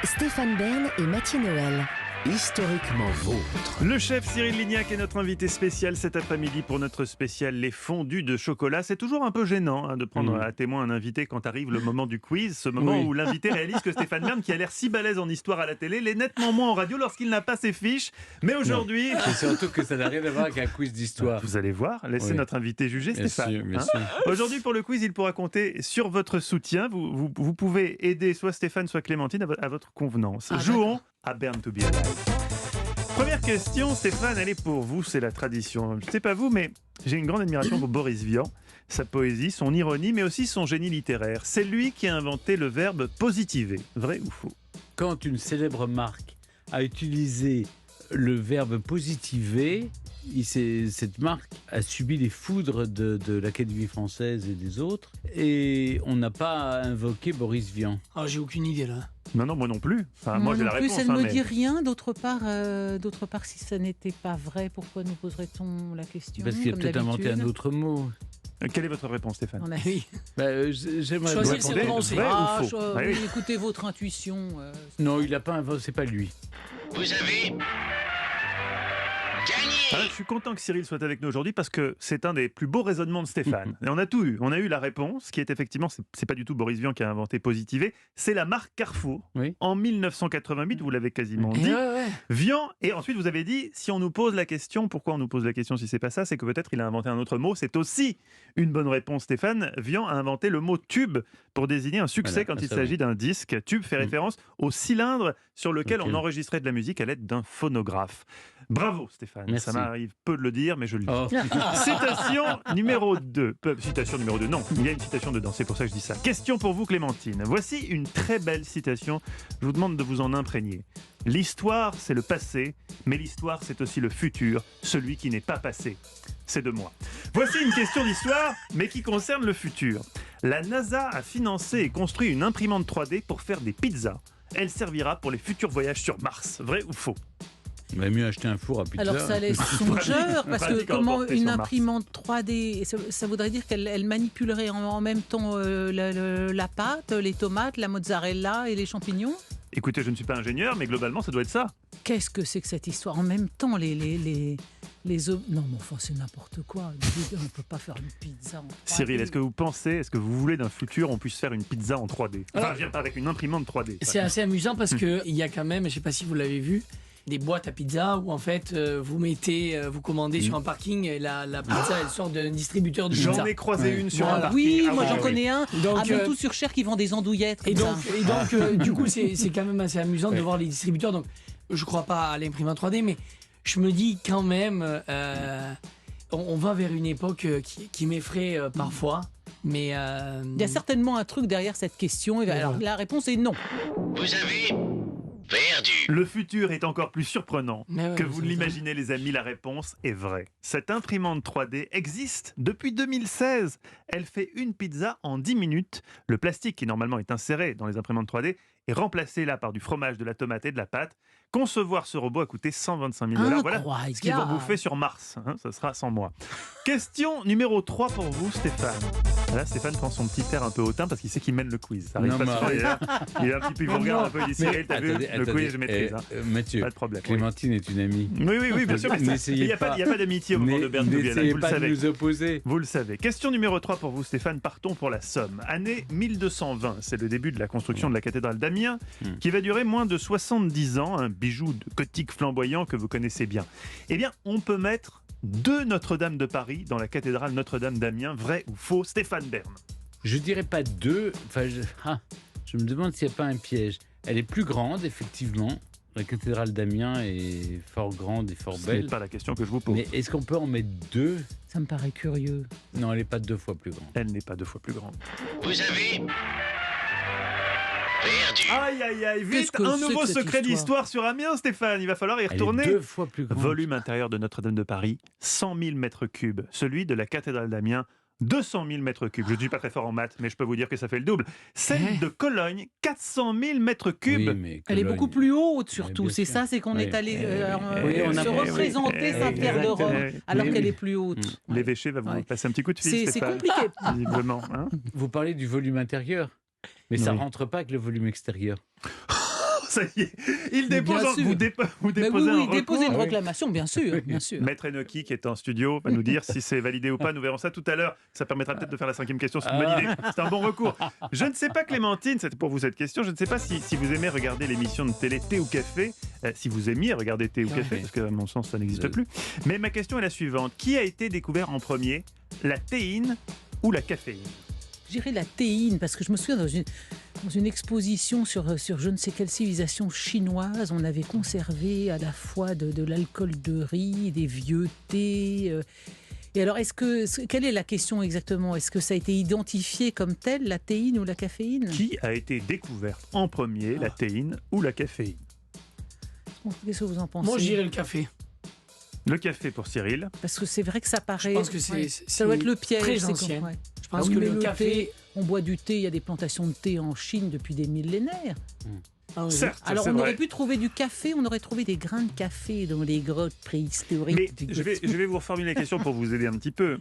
Stéphane Bern et Mathieu Noël. Historiquement vôtre. Le chef Cyril Lignac est notre invité spécial cet après-midi pour notre spécial Les Fondus de chocolat. C'est toujours un peu gênant de prendre à témoin un invité quand arrive le moment du quiz, ce moment où l'invité réalise que Stéphane Bern, qui a l'air si balèze en histoire à la télé, l'est nettement moins en radio lorsqu'il n'a pas ses fiches. Mais aujourd'hui... C'est surtout que ça n'a rien à voir avec un quiz d'histoire. Vous allez voir, laissez notre invité juger, Bien Stéphane. sûr, bien sûr. Aujourd'hui, pour le quiz, il pourra compter sur votre soutien. Vous pouvez aider soit Stéphane, soit Clémentine à votre convenance. Jouons à Bern to be alive. Première question, Stéphane, elle est pour vous, c'est la tradition. Je ne sais pas vous, mais j'ai une grande admiration pour Boris Vian, sa poésie, son ironie, mais aussi son génie littéraire. C'est lui qui a inventé le verbe positiver. Vrai ou faux? Quand une célèbre marque a utilisé le verbe positiver, cette marque a subi les foudres de l'Académie française et des autres, et on n'a pas invoqué Boris Vian. Ah, j'ai aucune idée là. Non, moi non plus. Enfin, moi j'ai la réponse. Ça ne me mais... dit rien. D'autre part, si ça n'était pas vrai, pourquoi nous poserait-on la question? Parce qu'il a peut-être inventé un autre mot. Quelle est votre réponse, Stéphane? On a oui. J'aimerais Choisir bien ses répondre. prononcés. Vrai ou faux? Ah oui. Écoutez votre intuition. Non, il n'a pas inventé, c'est pas lui. Vous avez gagné. Je suis content que Cyril soit avec nous aujourd'hui parce que c'est un des plus beaux raisonnements de Stéphane. Et on a tout eu. On a eu la réponse qui est effectivement, c'est pas du tout Boris Vian qui a inventé positiver, c'est la marque Carrefour. Oui. En 1988, vous l'avez quasiment dit. Vian, et ensuite vous avez dit, si on nous pose la question, pourquoi on nous pose la question si c'est pas ça, c'est que peut-être il a inventé un autre mot. C'est aussi une bonne réponse, Stéphane. Vian a inventé le mot tube pour désigner un succès quand il s'agit d'un disque. Tube fait référence au cylindre sur lequel on enregistrait de la musique à l'aide d'un phonographe. Bravo Stéphane, Merci. ça m'arrive peu de le dire, mais je le dis. Citation numéro 2. Citation numéro 2, non, il y a une citation dedans, c'est pour ça que je dis ça. Question pour vous Clémentine. Voici une très belle citation, je vous demande de vous en imprégner. L'histoire c'est le passé, mais l'histoire c'est aussi le futur, celui qui n'est pas passé. C'est de moi. Voici une question d'histoire, mais qui concerne le futur. La NASA a financé et construit une imprimante 3D pour faire des pizzas. Elle servira pour les futurs voyages sur Mars. Vrai ou faux? Il va mieux acheter un four à pizza. Alors ça laisse songeur, parce que pratique à comment emporter une sur Mars. imprimante 3D, ça voudrait dire qu'elle manipulerait en même temps la pâte, les tomates, la mozzarella et les champignons? Écoutez, je ne suis pas ingénieur, mais globalement ça doit être ça. Qu'est-ce que c'est que cette histoire? En même temps, non, mais enfin, c'est n'importe quoi. On ne peut pas faire une pizza en 3D. Cyril, est-ce que vous voulez d'un futur on puisse faire une pizza en 3D? Enfin, je viens pas avec une imprimante 3D. C'est assez amusant parce qu'il y a quand même, je ne sais pas si vous l'avez vu, des boîtes à pizza où en fait vous commandez sur un parking et la pizza elle sort d'un distributeur de pizza. J'en ai croisé une sur un Voilà. parking. Oui, Ah moi oui, j'en oui. connais un. Donc, Tout sur Cher qui vend des andouillettes. Et comme donc, ça. du coup c'est quand même assez amusant de voir les distributeurs. Donc je crois pas à l'imprimante 3D, mais je me dis quand même on va vers une époque qui m'effraie parfois. Mais Il y a certainement un truc derrière cette question. Alors, la réponse est non. Vous avez perdu. Le futur est encore plus surprenant Mais ouais, que mais vous c'est ne l'imaginez, les amis. La réponse est vraie. Cette imprimante 3D existe depuis 2016. Elle fait une pizza en 10 minutes. Le plastique qui normalement est inséré dans les imprimantes 3D est remplacé là par du fromage, de la tomate et de la pâte. Concevoir ce robot a coûté 125 000 $. Voilà Incroyable. ce qu'ils vont bouffer sur Mars. Ça sera sans moi. Question numéro 3 pour vous, Stéphane. Là, Stéphane prend son petit air un peu hautain parce qu'il sait qu'il mène le quiz. Ça arrive Non, pas mais souvent, il est un petit peu, il vous regarde un peu, il dit Cyril, t'as vu, le quiz, je maîtrise. Mathieu, Pas de problème. Clémentine est une amie. Oui, bien sûr. Mais il N'essayez n'y a pas d'amitié au moment de Bern N'essayez vous le pas de savez. nous opposer. Vous le savez. Question numéro 3 pour vous, Stéphane. Partons pour la Somme. Année 1220. C'est le début de la construction de la cathédrale d'Amiens, qui va durer moins de 70 ans. Un bijou de gothique flamboyant que vous connaissez bien. Eh bien, on peut mettre 2 Notre-Dame de Paris dans la cathédrale Notre-Dame d'Amiens. Vrai ou faux, Stéphane Bern? Je dirais pas deux. Enfin, je me demande s'il n'y a pas un piège. Elle est plus grande, effectivement. La cathédrale d'Amiens est fort grande et fort Ce n'est belle. pas la question que je vous pose. Mais est-ce qu'on peut en mettre 2? Ça me paraît curieux. Non, elle n'est pas 2 fois plus grande. Elle n'est pas 2 fois plus grande. Vous avez perdu. Aïe, Qu'est-ce vite, que un c'est nouveau que cette secret histoire d'histoire sur Amiens, Stéphane. Il va falloir y Elle est retourner. 2 fois plus grande. Volume intérieur de Notre-Dame de Paris, 100 000 mètres cubes. Celui de la cathédrale d'Amiens, 200 000 mètres cubes. Je ne suis pas très fort en maths, mais je peux vous dire que ça fait le double. Celle de Cologne, 400 000 mètres cubes. Oui, mais Elle est Cologne- beaucoup plus haute, Oui, surtout. bien C'est sûr. ça, c'est qu'on Oui. est allé Oui, on a- se oui, représenter Saint-Pierre de exactement. Rome, alors Oui, qu'elle oui. est plus haute. L'évêché va vous Ouais. passer un petit coup de fil, C'est Stéphane. compliqué. Visiblement. Hein. Vous parlez du volume intérieur, mais ça Oui. rentre pas avec le volume extérieur. ça y est. Il Mais dépose bien un, sûr. vous Mais déposez un oui, recours. déposer une réclamation, bien sûr, bien sûr. Maître Enoki, qui est en studio, va nous dire si c'est validé ou pas. Nous verrons ça tout à l'heure. Ça permettra peut-être de faire la 5e question. C'est une bonne idée. C'est un bon recours. Je ne sais pas, Clémentine, c'était pour vous cette question. Je ne sais pas si vous aimez regarder l'émission de télé Thé ou Café. Si vous aimiez regarder Thé ou Café, parce qu'à mon sens, ça n'existe plus. Mais ma question est la suivante. Qui a été découvert en premier, la théine ou la caféine? Je dirais la théine, parce que je me souviens dans une exposition sur je ne sais quelle civilisation chinoise, on avait conservé à la fois de l'alcool de riz, des vieux thés. Et alors, quelle est la question exactement? Est-ce que ça a été identifié comme tel, la théine ou la caféine? Qui a été découverte en premier, la théine ou la caféine? Qu'est-ce que vous en pensez? Moi, je dirais le café. Le café pour Cyril. Parce que c'est vrai que ça paraît... Je pense que c'est ça doit être le piège. très c'est ancien. ouais. Je pense Ah oui, que mais le café... thé, on boit du thé, il y a des plantations de thé en Chine depuis des millénaires. Ah oui. Certes, Alors c'est on vrai. aurait pu trouver du café, on aurait trouvé des grains de café dans les grottes préhistoriques. Mais je vais vous reformuler la question pour vous aider un petit peu.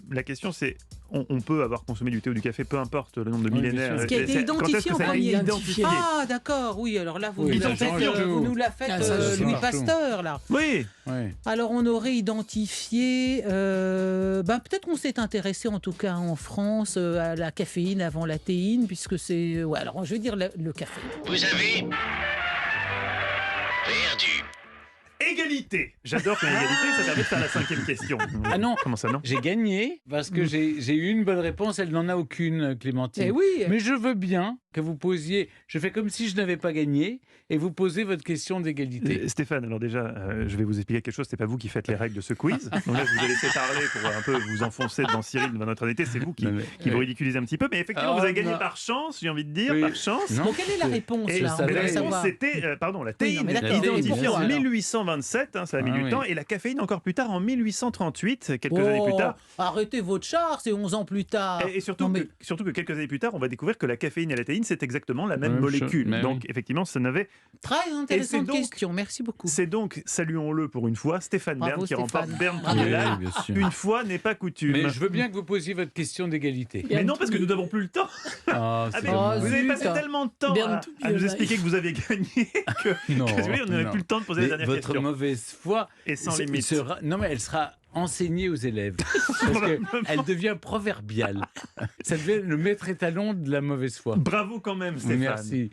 La question c'est, on peut avoir consommé du thé ou du café, peu importe le nombre de Oui, bien millénaires. sûr. Ce qui a été Quand est-ce identifié que en ça a été premier. identifié? Ah d'accord, oui, alors là vous, Oui, nous, ça en faites, change tout. vous nous la faites Ah, ça Louis change tout. Pasteur là. Oui. Ouais. Alors on aurait identifié, peut-être qu'on s'est intéressé en tout cas en France à la caféine avant la théine, puisque c'est... Ouais, alors je vais dire le café. Vous avez perdu. Égalité. J'adore que l'égalité, ça permet de faire la 5e question. Ah non. Comment ça non? J'ai gagné parce que j'ai eu une bonne réponse, elle n'en a aucune, Clémentine. Eh oui. Mais je veux bien que vous posiez, je fais comme si je n'avais pas gagné, et vous posez votre question d'égalité. Stéphane, alors déjà, je vais vous expliquer quelque chose. C'est pas vous qui faites les règles de ce quiz. Donc là, je vous ai laissé parler pour un peu vous enfoncer devant Cyril, devant notre invité. C'est vous qui vous ridiculisez un petit peu. Mais effectivement, Ah, vous avez gagné non. par chance, j'ai envie de dire, Oui. par chance. Non. Bon, quelle est la réponse Et là? ça On mais la veut réponse, savoir. c'était la théine, mais d'accord. identifiée Et pourquoi, en alors 1827, ça a mis Ah du oui. temps, et la caféine encore plus tard, en 1838, quelques années plus tard. Arrêtez votre char, c'est 11 ans plus tard. Et surtout, Non, mais- surtout que quelques années plus tard, on va découvrir que la caféine et la théine, c'est exactement la même Même chose, molécule. mais Donc, oui. effectivement, ça n'avait. Très Et intéressante c'est donc- question, merci beaucoup. C'est donc, saluons-le pour une fois, Stéphane Bravo, Bern qui Stéphane. remporte Bern Bravo. premier Oui, live. bien sûr. Une fois n'est pas coutume. Mais je veux bien que vous posiez votre question d'égalité. Mais non, parce que nous n'avons plus le temps. Ah, Ah, c'est mais dommage. vous avez zut. passé tellement de temps Bern à, to be à nous alive. expliquer que vous aviez gagné que, Non, que, oui, on n'avait non. plus le temps de poser Mais la dernière votre question. mauvaise foi Et sans se- limite. sera- non, mais elle sera enseignée aux élèves. Parce qu'elle devient proverbiale. Ça devient le maître étalon de la mauvaise foi. Bravo quand même, Stéphane. Merci.